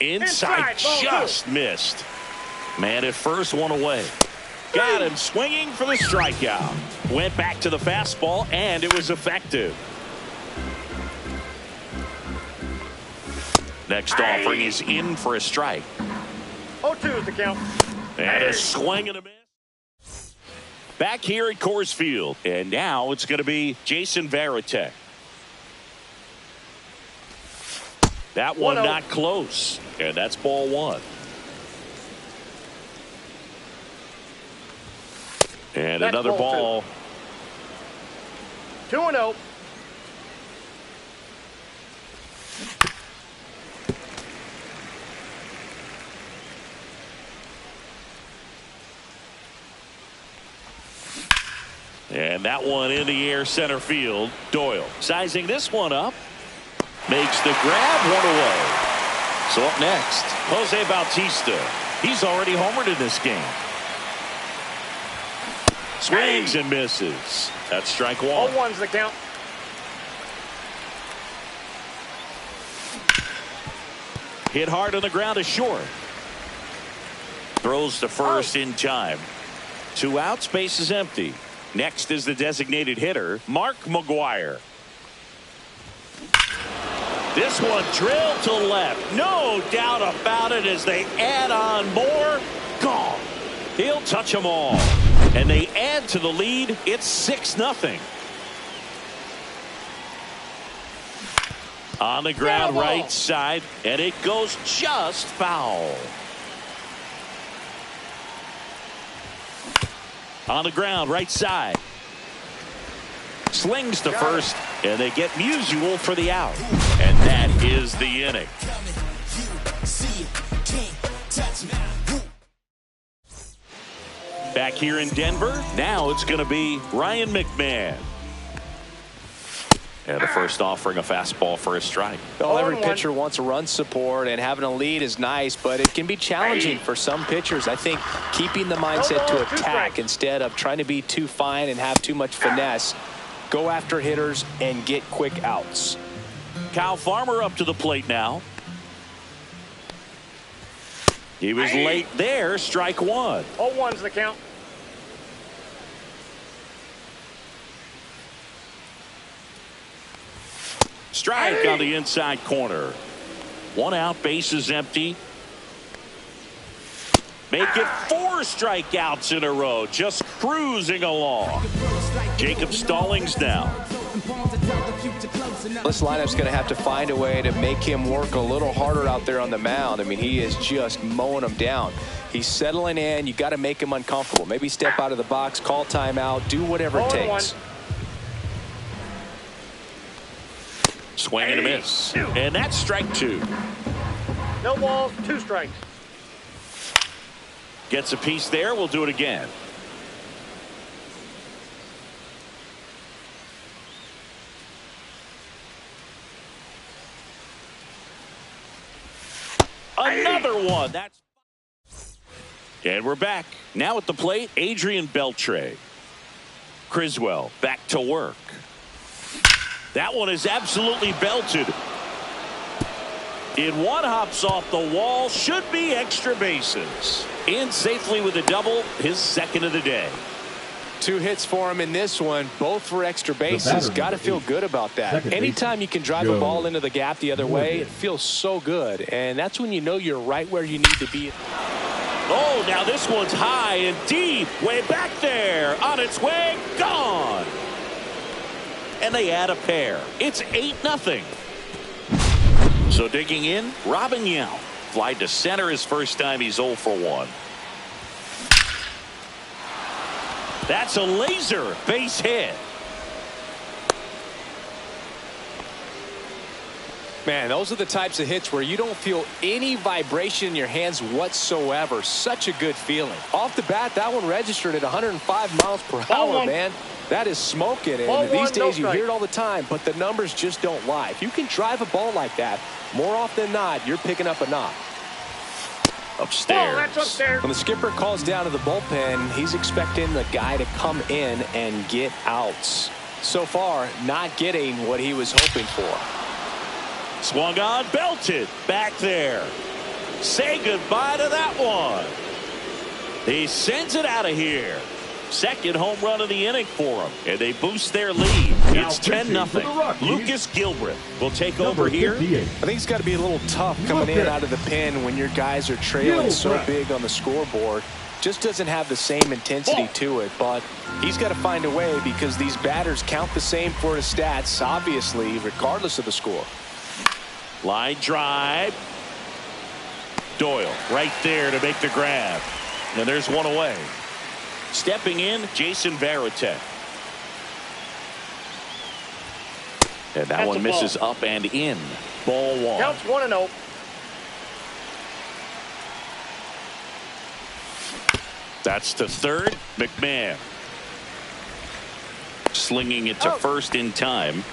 Inside just missed. Man at first, one away. Got him swinging for the strikeout. Went back to the fastball, and it was effective. Next offering is in for a strike. 0-2 is the count. And a swing and a miss. Back here at Coors Field. And now it's going to be Jason Varitek. That one not close. And that's ball one. And that's another ball. 2-0. And that one in the air center field. Doyle sizing this one up. Makes the grab, one away. So up next, Jose Bautista. He's already homered in this game. Swings and misses. That's strike one. 0-1's the count. Hit hard on the ground is short. Throws to first in time. 2 outs, base is empty. Next is the designated hitter, Mark McGwire. This one drilled to left. No doubt about it as they add on more. Gone. He'll touch them all. And they add to the lead. It's 6-0. On the ground right side. And it goes just foul. On the ground right side. Slings to first. And they get Musial for the out. And that is the inning. Back here in Denver, now it's going to be Ryan McMahon. And the first offering a fastball for a strike. Well, every pitcher wants a run support, and having a lead is nice, but it can be challenging for some pitchers. I think keeping the mindset to attack instead of trying to be too fine and have too much finesse. Go after hitters and get quick outs. Kyle Farmer up to the plate now. He was late there. Strike one. 0-1's the count. Strike on the inside corner. 1 out, base is empty. Make it 4 strikeouts in a row. Just cruising along. Jacob Stallings now. This lineup's going to have to find a way to make him work a little harder out there on the mound. I mean, he is just mowing them down. He's settling in. You got to make him uncomfortable. Maybe step out of the box, call timeout, do whatever it takes. Swing and a miss. And that's strike 2. No balls, 2 strikes. Gets a piece there. We'll do it again. Another one. That's. And we're back. Now at the plate, Adrian Beltre. Criswell back to work. That one is absolutely belted. In one, hops off the wall. Should be extra bases. In safely with a double, his second of the day. 2 hits for him in this one, both for extra bases. Got to feel good about that. Anytime you can drive a ball into the gap the other way, it feels so good. And that's when you know you're right where you need to be. Oh, now this one's high and deep. Way back there. On its way. Gone. And they add a pair. It's 8-0. So digging in, Robin Yount. Fly to center his first time. He's 0 for 1. That's a laser base hit. Man, those are the types of hits where you don't feel any vibration in your hands whatsoever. Such a good feeling. Off the bat, that one registered at 105 miles per hour, man. That is smoking, and these days you hear it all the time, but the numbers just don't lie. If you can drive a ball like that, more often than not, you're picking up a knock. Upstairs. Oh, that's upstairs. When the skipper calls down to the bullpen, he's expecting the guy to come in and get outs. So far, not getting what he was hoping for. Swung on, belted. Back there. Say goodbye to that one. He sends it out of here. Second home run of the inning for him, and they boost their lead. It's 10-0. Lucas Gilbreth will take over here. I think it's got to be a little tough coming in out of the pen when your guys are trailing so big on the scoreboard. Just doesn't have the same intensity to it, but he's got to find a way because these batters count the same for his stats, obviously, regardless of the score. Line drive. Doyle right there to make the grab. And there's one away. Stepping in, Jason Varitek. And that one misses up and in. Ball one. Counts 1-0. That's to third. McMahon. Slinging it to first in time.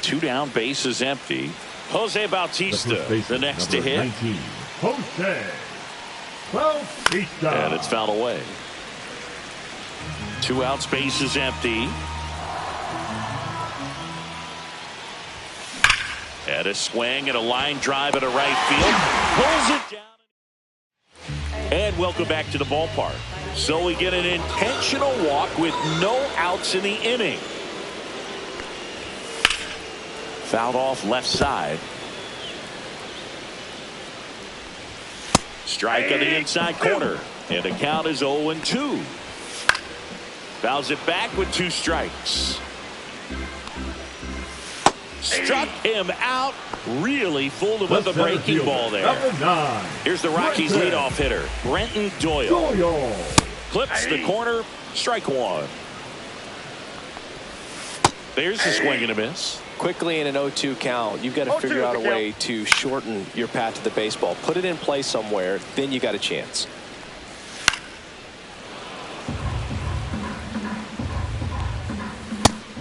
2 down, bases empty. Jose Bautista, the next to hit. 19, Jose Bautista. And it's fouled away. 2 outs, bases empty. And a swing and a line drive at a right field. Pulls it down. And welcome back to the ballpark. So we get an intentional walk with no outs in the inning. Fouled off left side. Strike on the inside corner. And the count is 0-2. Fouls it back with 2 strikes. Struck him out. Really fooled him with a breaking ball there. Here's the Rockies leadoff hitter, Brenton Doyle. Clips the corner. Strike 1. There's the swing and a miss. Quickly in an 0-2 count, you've got to figure out a way to shorten your path to the baseball. Put it in play somewhere, then you got a chance.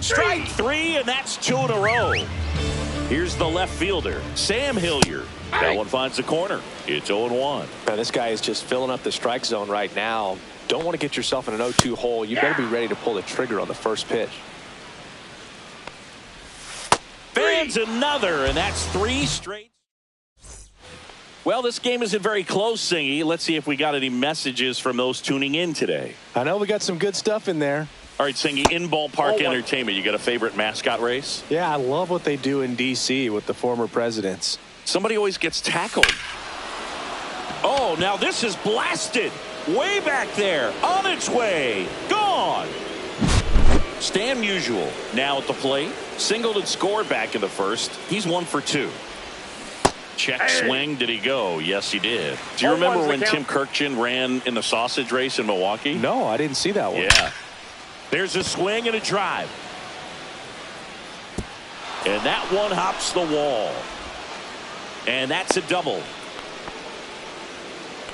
Strike 3, and that's 2 in a row. Here's the left fielder, Sam Hilliard. That one finds the corner. It's 0-1. Now, this guy is just filling up the strike zone right now. Don't want to get yourself in an 0-2 hole. You better be ready to pull the trigger on the first pitch. Fans another, and that's 3 straight. Well, this game isn't very close, Singy. Let's see if we got any messages from those tuning in today. I know we got some good stuff in there. All right, Singy, in ballpark entertainment, you got a favorite mascot race? Yeah, I love what they do in D.C. with the former presidents. Somebody always gets tackled. Oh, now this is blasted. Way back there. On its way. Gone. Stan Musial now at the plate. Singled and scored back in the first. He's 1 for 2. Check swing. Did he go? Yes, he did. Do you remember when Tim Kirkjian ran in the sausage race in Milwaukee? No, I didn't see that one. Yeah. There's a swing and a drive. And that one hops the wall. And that's a double.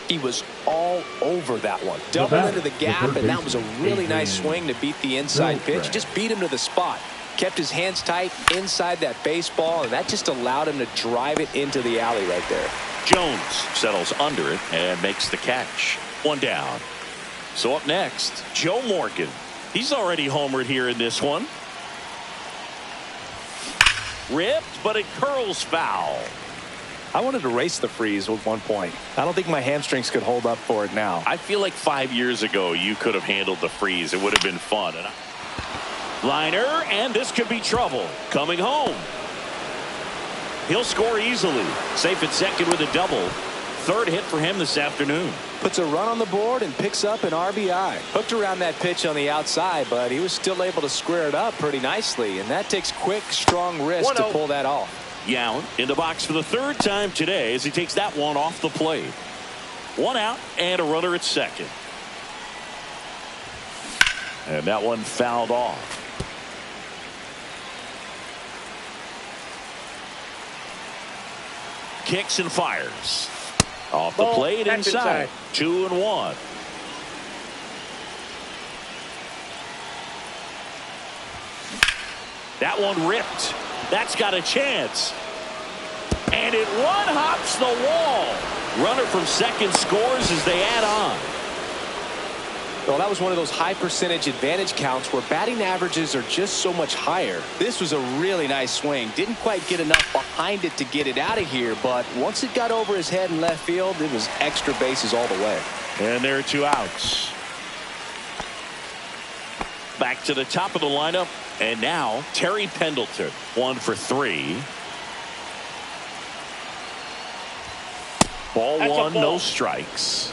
He was all over that one. Doubled into the gap, and that was a really nice swing to beat the inside pitch. Just beat him to the spot. Kept his hands tight inside that baseball, and that just allowed him to drive it into the alley right there. Jones settles under it and makes the catch. 1 down. So up next, Joe Morgan. He's already homered here in this one. Ripped, but it curls foul. I wanted to race the freeze at one point. I don't think my hamstrings could hold up for it now. I feel like 5 years ago you could have handled the freeze. It would have been fun. Liner, and this could be trouble. Coming home. He'll score easily. Safe at second with a double. 3rd hit for him this afternoon. Puts a run on the board and picks up an RBI. Hooked around that pitch on the outside, but he was still able to square it up pretty nicely, and that takes quick, strong wrist to pull that off. Yount in the box for the 3rd time today as he takes that one off the plate. 1 out and a runner at second. And that one fouled off. Kicks and fires. Off the plate inside. 2-1. That one ripped. That's got a chance. And it one hops the wall. Runner from second scores as they add on. Well, that was one of those high percentage advantage counts where batting averages are just so much higher. This was a really nice swing. Didn't quite get enough behind it to get it out of here, but once it got over his head in left field, it was extra bases all the way. And there are 2 outs. Back to the top of the lineup, and now Terry Pendleton, 1 for 3. Ball That's 1, a ball. no strikes.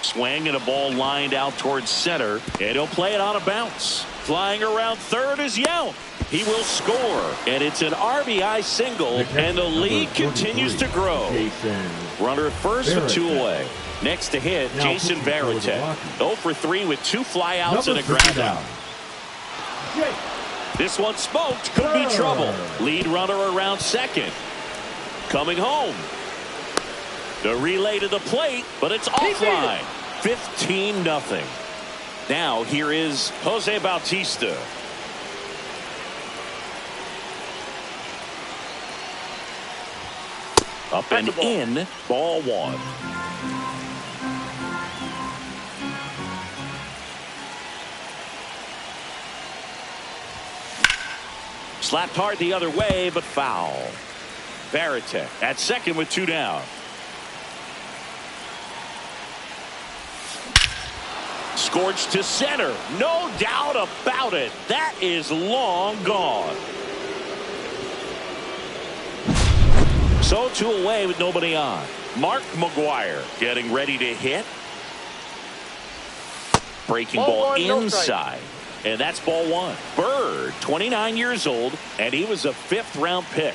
Swing and a ball lined out towards center, and he'll play it on a bounce. Flying around third is Yount. He will score, and it's an RBI single, and the lead continues to grow. Runner at first with 2 away. Next to hit, Jason Varitek. 0 for 3 with 2 flyouts and a ground out. This one smoked, could be trouble. Lead runner around second. Coming home. The relay to the plate, but it's offline. 15-0. Now here is Jose Bautista. Up and in, ball 1. Slapped hard the other way, but foul. Varitek at second with 2 down. Scorched to center. No doubt about it. That is long gone. So 2 away with nobody on. Mark McGwire getting ready to hit. Breaking ball inside. And that's ball 1. Bird, 29 years old, and he was a 5th-round pick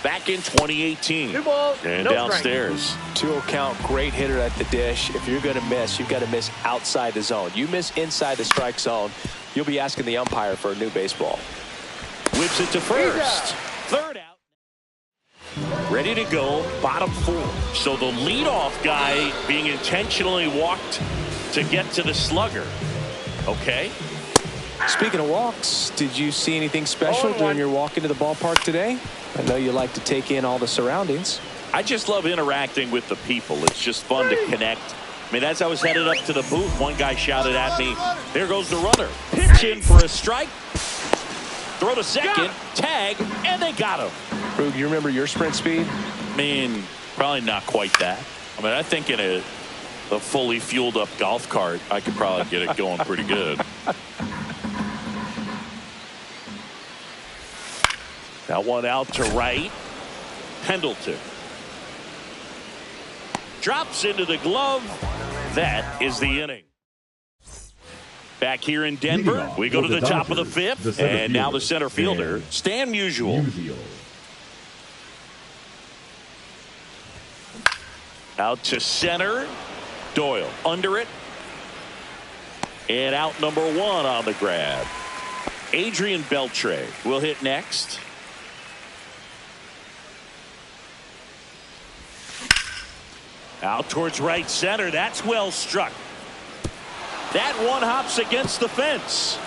back in 2018. 2 balls, and no downstairs. strike. 2-0 count, great hitter at the dish. If you're going to miss, you've got to miss outside the zone. You miss inside the strike zone, you'll be asking the umpire for a new baseball. Whips it to first. Third out. Ready to go, bottom 4. So the leadoff guy being intentionally walked to get to the slugger. Okay. Speaking of walks, did you see anything special during your walk into the ballpark today? I know you like to take in all the surroundings. I just love interacting with the people. It's just fun to connect. I mean, as I was headed up to the booth, one guy shouted at me, "There goes the runner." Pitch in for a strike. Throw to second, tag, and they got him. Rube, you remember your sprint speed? I mean, probably not quite that. I mean, I think in a fully fueled up golf cart, I could probably get it going pretty good. That one out to right. Pendleton drops into the glove. That is the inning. Back here in Denver, we go to the top of the 5th, and now the center fielder, Stan Musial. Out to center. Doyle under it. And out number 1 on the grab. Adrian Beltre will hit next. Out towards right center. That's well struck. That one hops against the fence.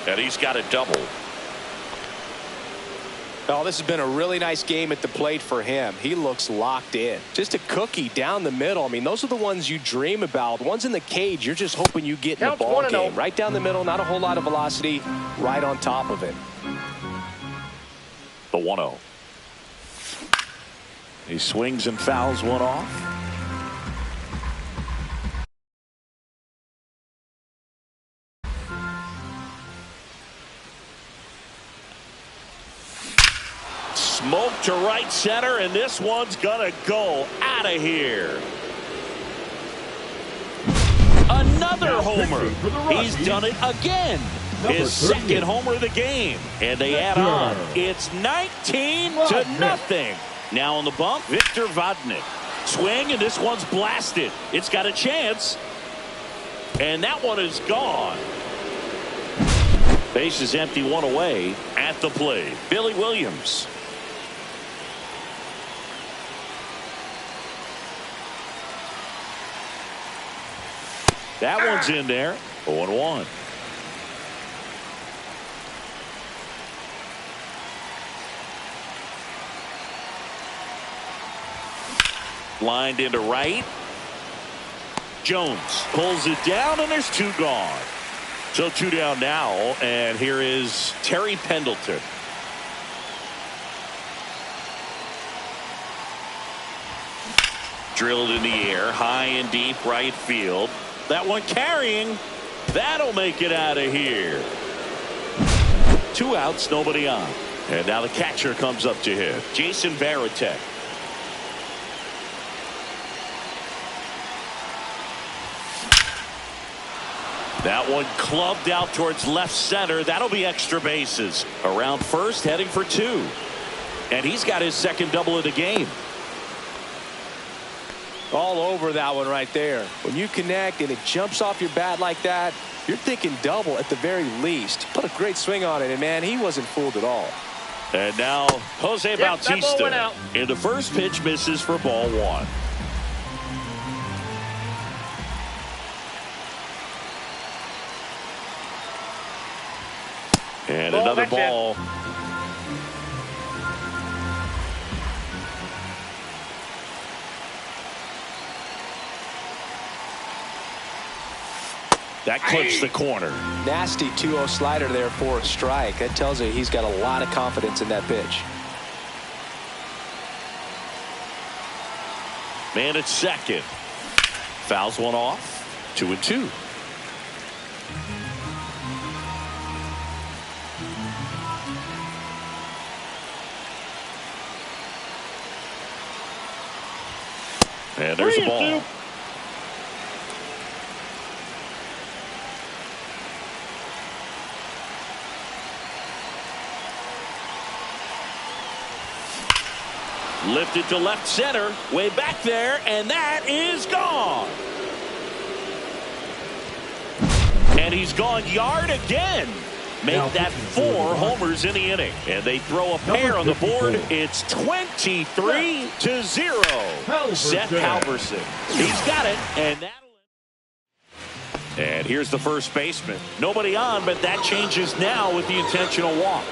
And he's got a double. Oh, this has been a really nice game at the plate for him. He looks locked in. Just a cookie down the middle. I mean, those are the ones you dream about. Ones in the cage, you're just hoping you get in the ball game. Right down the middle, not a whole lot of velocity, right on top of it. The 1-0. He swings and fouls one off. Smoke to right center, and this one's gonna go out of here. Another homer. He's done it again. His second homer of the game. And they add on. It's 19-0. Now on the bump, Victor Vodnik. Swing, and this one's blasted. It's got a chance. And that one is gone. Base is empty, 1 away at the plate. Billy Williams. That one's in there. 0-1. Lined into right. Jones pulls it down, and there's 2 gone. So 2 down now, and here is Terry Pendleton. Drilled in the air, high and deep right field. That one carrying. That'll make it out of here. 2 outs, nobody on. And now the catcher comes up to him, Jason Varitek. That one clubbed out towards left center. That'll be extra bases. Around first, heading for 2. And he's got his second double of the game. All over that one right there. When you connect and it jumps off your bat like that, you're thinking double at the very least. Put a great swing on it, and man, he wasn't fooled at all. And now Jose Bautista. And the first pitch misses for ball 1. And another ball. That clips the corner. Nasty 2-0 slider there for a strike. That tells you he's got a lot of confidence in that pitch. Man at second. Fouls one off. 2-2. And there's a ball. Lifted to left center, way back there, and that is gone. And he's gone yard again. Make that 4 homers in the inning. And they throw a pair on the board. It's 23-0. Seth Halverson. He's got it, and here's the first baseman. Nobody on, but that changes now with the intentional walk.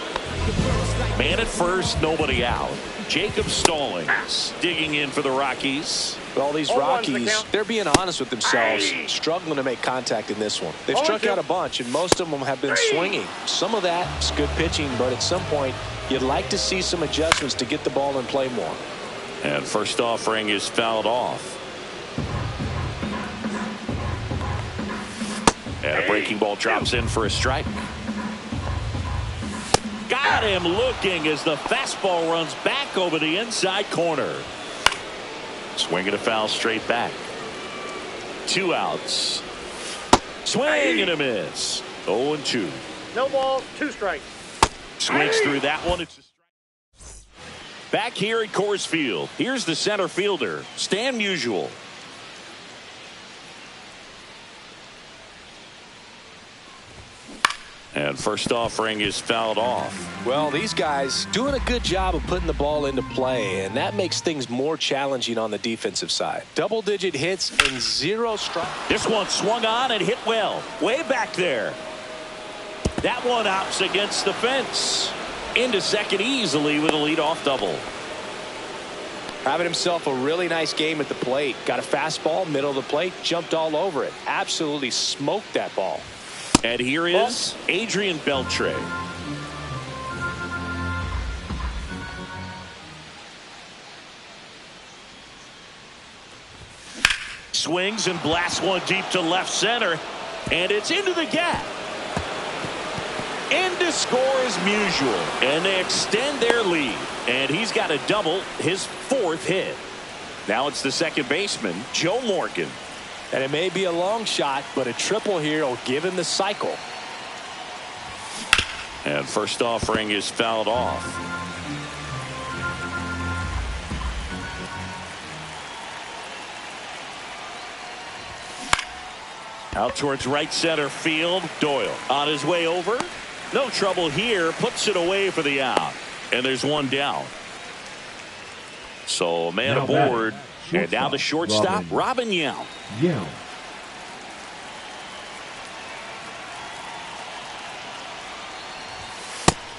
Man at first, nobody out. Jacob Stallings digging in for the Rockies. Well, these Rockies, they're being honest with themselves, struggling to make contact in this one. They've struck out a bunch, and most of them have been swinging. Some of that's good pitching, but at some point, you'd like to see some adjustments to get the ball in play more. And first offering is fouled off. And a breaking ball drops in for a strike. Got him looking as the fastball runs back over the inside corner. Swing and a foul straight back. 2 outs. Swing and a miss. 0-2. No balls, 2 strikes. Swings through that one. It's a strike. Back here at Coors Field, here's the center fielder, Stan Musial. And first offering is fouled off. Well, these guys doing a good job of putting the ball into play, and that makes things more challenging on the defensive side. Double-digit hits and 0 strikes. This one swung on and hit well. Way back there. That one outs against the fence. Into second easily with a leadoff double. Having himself a really nice game at the plate. Got a fastball, middle of the plate, jumped all over it. Absolutely smoked that ball. And here is Adrian Beltre. Swings and blasts one deep to left center. And it's into the gap. And to score is Musial. And they extend their lead. And he's got a double, his 4th hit. Now it's the second baseman, Joe Morgan. And it may be a long shot, but a triple here will give him the cycle. And first offering is fouled off. Out towards right center field. Doyle on his way over. No trouble here. Puts it away for the out. And there's one down. So a man aboard. And now the shortstop, Robin Yount.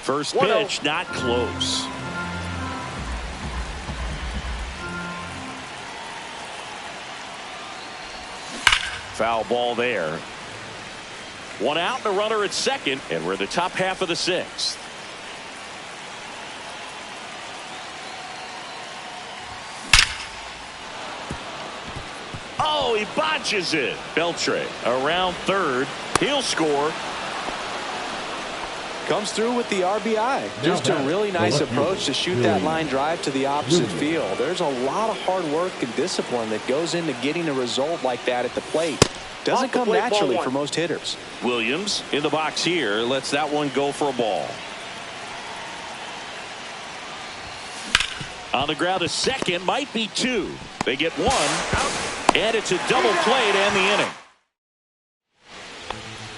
First pitch, not close. foul ball there. One out and a runner at second, and we're in the top half of the sixth. Oh, he botches it. Beltre around third. He'll score. Comes through with the RBI. Just a really nice approach to shoot that line drive to the opposite field. There's a lot of hard work and discipline that goes into getting a result like that at the plate. Doesn't come naturally for most hitters. Williams in the box here. Lets that one go for a ball. On the ground, a second, might be two. They get one, and it's a double play to end the inning.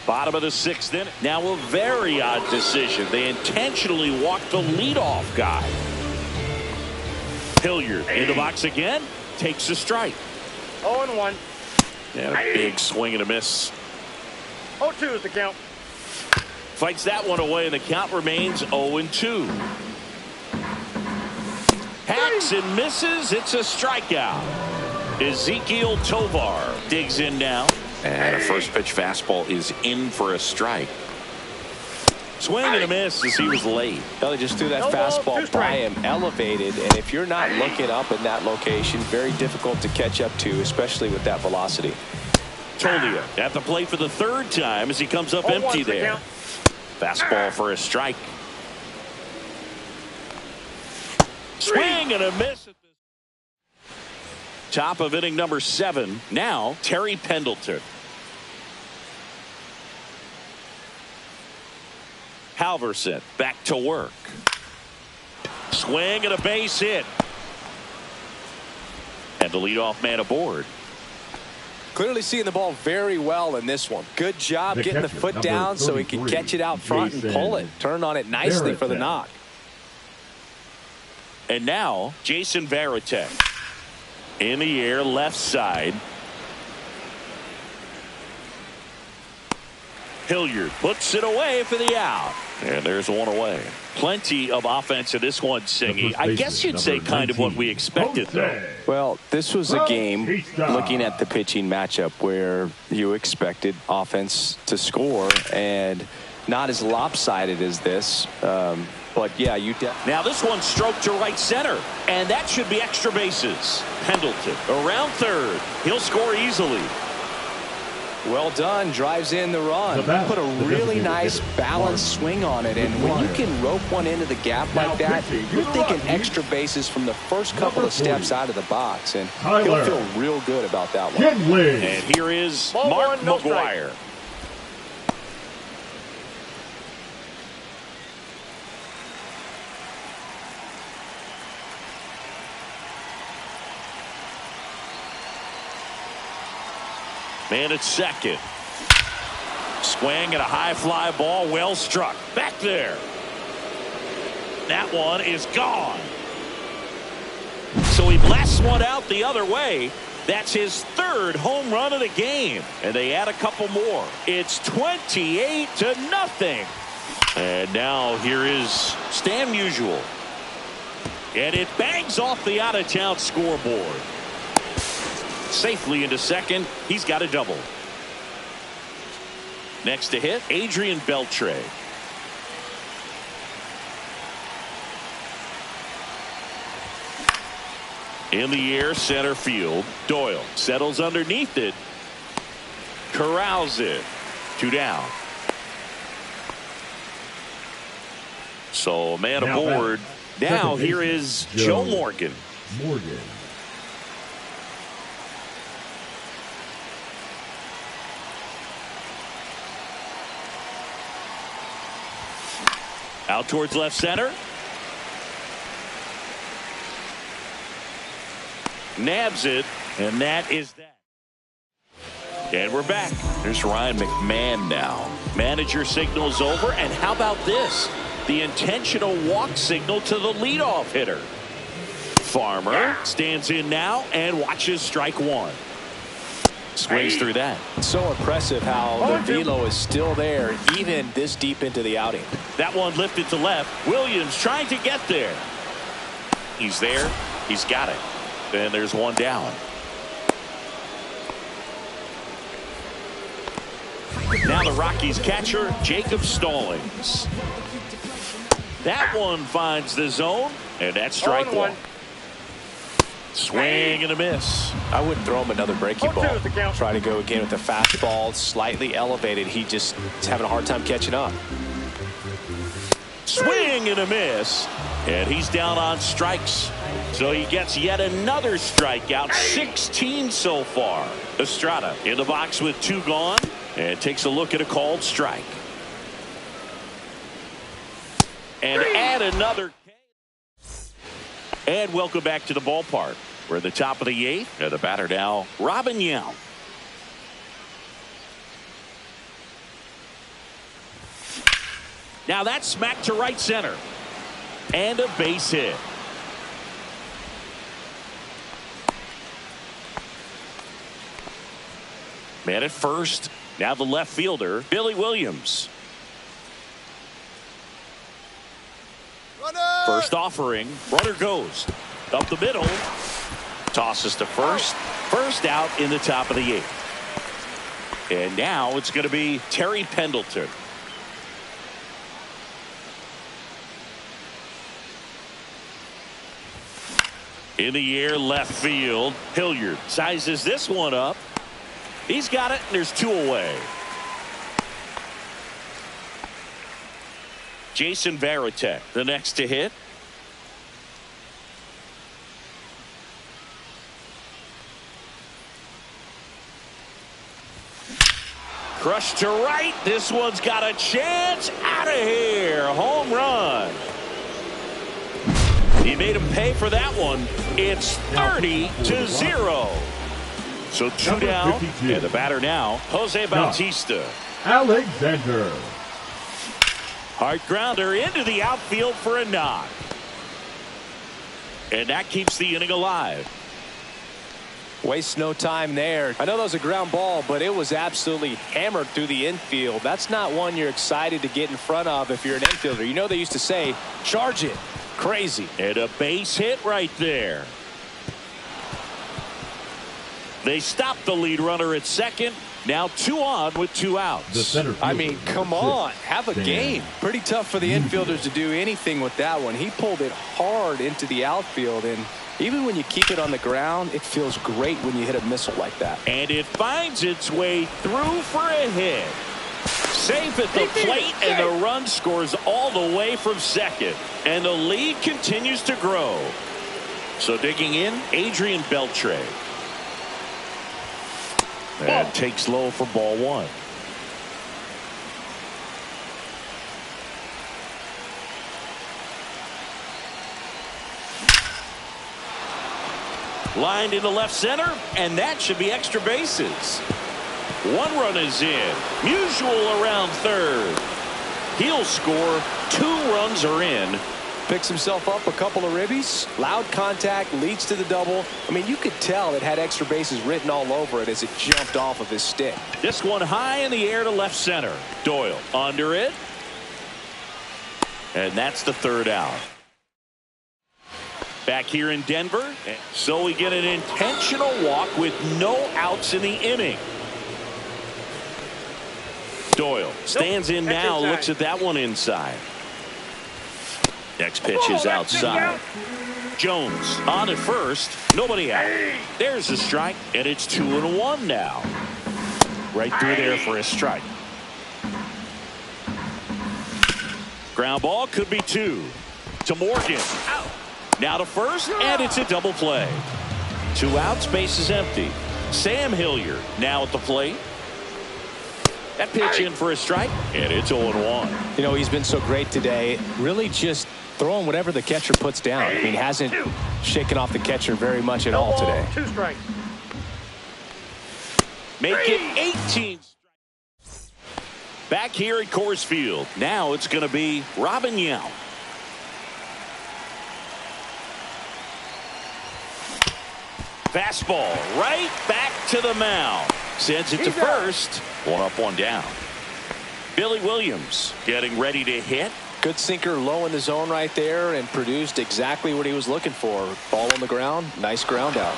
Bottom of the sixth inning. Now a very odd decision. They intentionally walked the leadoff guy. Hilliard in the box again. Takes a strike. 0-1. And a big swing and a miss. 0-2 is the count. Fights that one away, and the count remains 0-2. Hacks and misses. It's a strikeout. Ezequiel Tovar digs in now. And a first pitch fastball is in for a strike. Swing and a miss as he was late. They just threw that fastball by him, elevated, and if you're not looking up in that location, very difficult to catch up to, especially with that velocity. Tolia at the plate for the third time as he comes up empty there. Fastball for a strike. Swing and a miss. Top of inning number 7. Now Terry Pendleton. Halverson back to work. Swing and a base hit. And the leadoff man aboard. Clearly seeing the ball very well in this one. Good job getting the foot down so he can catch it out front and pull it. Turn on it nicely for the knock. And now Jason Varitek. In the air, left side. Hilliard puts it away for the out. And there's one away. Plenty of offense in this one, Singy. I guess you'd say kind of what we expected, though. Well, this was a game, looking at the pitching matchup, where you expected offense to score, and not as lopsided as this. But, yeah, you now this one stroked to right center, and that should be extra bases. Pendleton around third. He'll score easily. Well done. Drives in the run. Put a really nice balanced swing on it, and when you can rope one into the gap like that, you're thinking extra bases from the first couple of steps out of the box, and he'll feel real good about that one. And here is Mark McGwire. Man at second. Swing and a high fly ball, well struck. Back there. That one is gone. So he blasts one out the other way. That's his third home run of the game. And they add a couple more. It's 28-0. And now here is Stan Musial. And it bangs off the out-of-town scoreboard. Safely into second. He's got a double. Next to hit, Adrian Beltre. In the air, center field. Doyle settles underneath it. Corrals it. 2 down. So a man aboard. Now here is Joe Morgan. Out towards left center. Nabs it, and that is that. And we're back. There's Ryan McMahon now. Manager signals over, and how about this? The intentional walk signal to the leadoff hitter. Farmer stands in now and watches strike one. Swings through that. So impressive how the velo is still there even this deep into the outing. That one lifted to left. Williams trying to get there. He's there. He's got it. And there's one down. Now the Rockies catcher, Jacob Stallings. That one finds the zone, and that's strike 1. Swing and a miss. I wouldn't throw him another breaking ball. 0-2 is the count. Try to go again with the fastball, slightly elevated. He just is having a hard time catching up. Swing and a miss, and he's down on strikes. So he gets yet another strikeout, 16 so far. Estrada in the box with 2 gone, and takes a look at a called strike. And add another. And welcome back to the ballpark. We're at the top of the 8th. And the batter now, Robin Yount. Now that's smacked to right center. And a base hit. Man at first. Now the left fielder, Billy Williams. First offering, runner goes up the middle, tosses to first. First out in the top of the 8th. And now it's going to be Terry Pendleton. In the air, left field. Hilliard sizes this one up. He's got it, and there's 2 away. Jason Varitek, the next to hit. Crushed to right. This one's got a chance. Out of here. Home run. He made him pay for that one. It's 30-0. So 2 down. 52. And the batter now, Jose Bautista. Alexander. Hard grounder into the outfield for a knock. And that keeps the inning alive. Waste no time there. I know that was a ground ball, but it was absolutely hammered through the infield. That's not one you're excited to get in front of if you're an infielder. You know they used to say, charge it. Crazy. And a base hit right there. They stopped the lead runner at second. Now 2 on with 2 outs. I mean, come on. Have a game. Pretty tough for the infielders to do anything with that one. He pulled it hard into the outfield, and even when you keep it on the ground, it feels great when you hit a missile like that. And it finds its way through for a hit. Safe at the plate, and the run scores all the way from second. And the lead continues to grow. So digging in, Adrian Beltre. And takes low for ball 1. Lined into left center, and that should be extra bases. 1 run is in. Musial around third. He'll score. 2 runs are in. Picks himself up a couple of ribbies. Loud contact leads to the double. I mean, you could tell it had extra bases written all over it as it jumped off of his stick. This one high in the air to left center. Doyle under it. And that's the 3rd out. Back here in Denver. So we get an intentional walk with no outs in the inning. Doyle stands in now, looks at that one inside. Next pitch is outside. Jones on at first. Nobody out. There's a strike, and it's 2-1 now. Right through there for a strike. Ground ball could be 2. To Morgan. Now to first, and it's a double play. 2 outs, base is empty. Sam Hilliard now at the plate. That pitch in for a strike, and it's 0-1. You know, he's been so great today. Really just throwing whatever the catcher puts down. I mean, hasn't shaken off the catcher very much at all today. 2 strikes. Make it 18. Back here at Coors Field. Now it's going to be Robin Yount. Fastball right back to the mound. Sends it to first. 1 up, 1 down. Billy Williams getting ready to hit. Good sinker low in the zone right there and produced exactly what he was looking for. Ball on the ground. Nice ground out.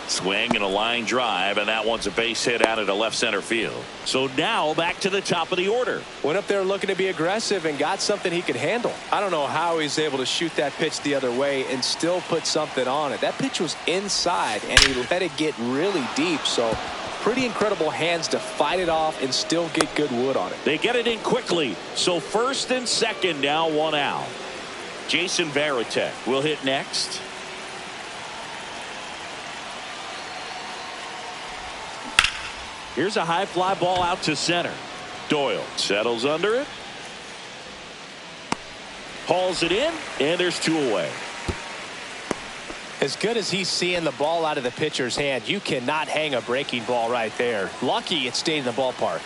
Swing and a line drive, and that one's a base hit out of the left center field. So now back to the top of the order. Went up there looking to be aggressive and got something he could handle. I don't know how he's able to shoot that pitch the other way and still put something on it. That pitch was inside, and he let it get really deep. So pretty incredible hands to fight it off and still get good wood on it. They get it in quickly. So first and second, now one out. Jason Varitek will hit next. Here's a high fly ball out to center. Doyle settles under it. Hauls it in, and there's two away. As good as he's seeing the ball out of the pitcher's hand, you cannot hang a breaking ball right there. Lucky it stayed in the ballpark.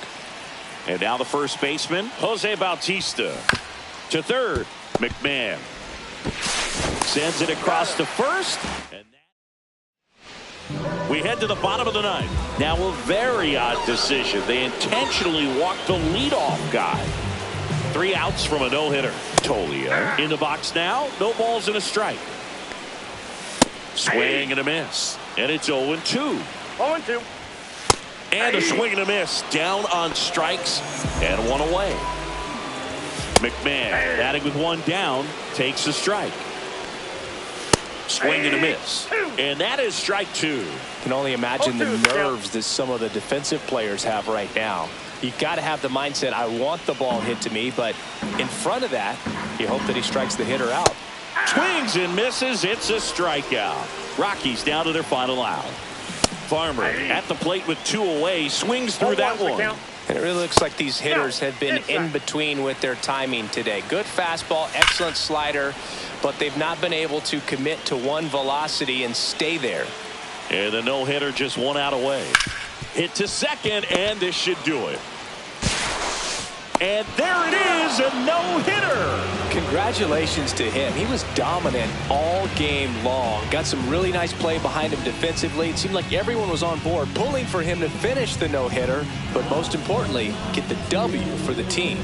And now the first baseman, Jose Bautista. To third, McMahon. Sends it across to first. And we head to the bottom of the ninth. Now a very odd decision. They intentionally walked the leadoff guy. 3 outs from a no-hitter. Tolio in the box now. No balls and a strike. Swing and a miss. And it's 0-2. 0-2. And a swing and a miss. Down on strikes and one away. McMahon batting with one down. Takes a strike. Swing and a miss. And that is strike 2. Can only imagine the nerves that some of the defensive players have right now. You got to have the mindset, I want the ball hit to me, but in front of that, you hope that he strikes the hitter out. Swings and misses. It's a strikeout. Rockies down to their final out. Farmer at the plate with 2 away. Swings through that one. And it really looks like these hitters have been in between with their timing today. Good fastball, excellent slider, but they've not been able to commit to one velocity and stay there. And the no-hitter just 1 out away. Hit to second, and this should do it. And there it is, a no-hitter. Congratulations to him. He was dominant all game long. Got some really nice play behind him defensively. It seemed like everyone was on board, pulling for him to finish the no-hitter, but most importantly, get the W for the team.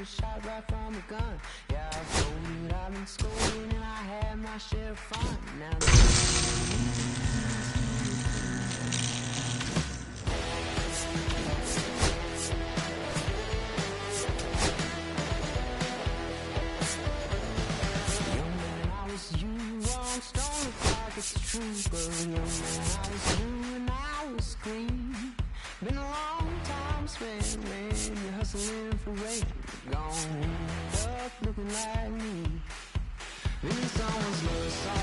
Shot right from a gun. Yeah, I've folded, I've been scolding, and I had my share of fun. Now young man, I was you, wrong stone, look like it's true. But young man, I was you, and I was green. Been a long time spent when you're hustling for rain. Gone up looking like me. Then someone's love.